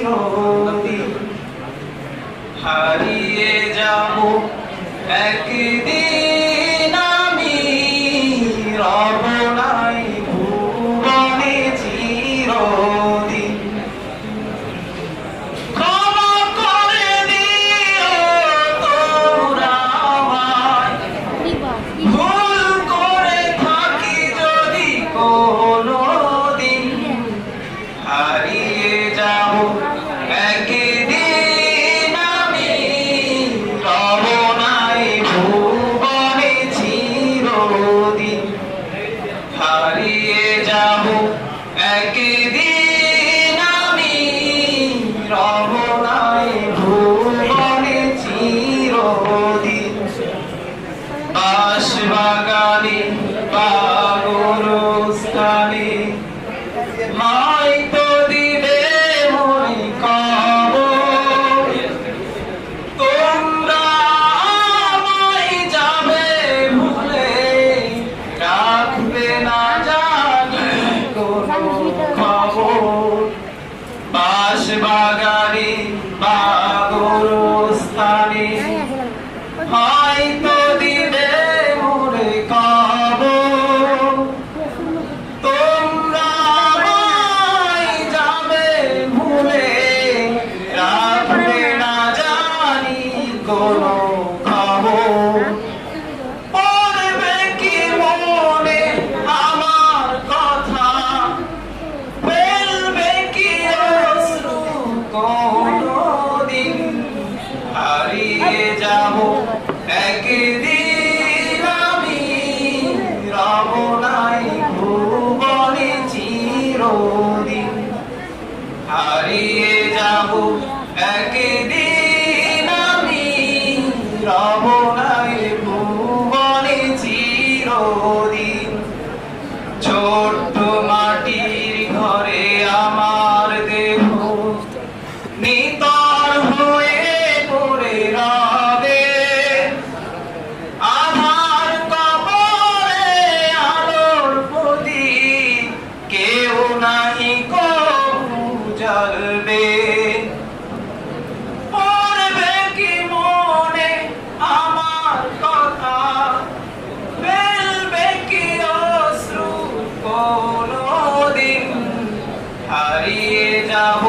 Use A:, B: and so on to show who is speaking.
A: চিরদিন হারিয়ে যাব একদিন আমি রব নাই ভুবনে চিরদিন ক্ষমা করে দিও তোমরা আমায় ভুল করে থাকি যদি কোনোদিন হারিয়ে যাব একদিন আমি রব নাই ভুবনে চিরদিন হারিয়ে যাব একদিন আমি রব নাই ভুবনে চিরদিন বাঁশবাগানে বা গোরস্থানে মাই তো দিবে মই কবর তোমরা আমায় যাবে ভুলে রাখবে না জানি কোনো খবর বাঁশবাগানে বা গোরস্থানে হয়তো দিবে মোরে কবর তোমরা আমায় যাবে ভুলে রাখবে না জানি কোনো খবর পড়বে কি মনে আমার কথা ফেলবে কি অশ্রু কোনোদিন হারিয়ে যাব একদিন আমি রব নাই ভুবনে চিরদিন হারিয়ে যাব একদিন আমি রব নাই ভুবনে চিরদিন ছোট্ট মাটির ঘরে আমার দেহ নিতর হয়ে পড়ে রবে আধার কবরে আলোর প্রদীপ কেউ নাহি কবু জ্বলবে পড়বে কি মনে আমার কথা ফেলবে কি অশ্রু কোনোদিন হারিয়ে যাব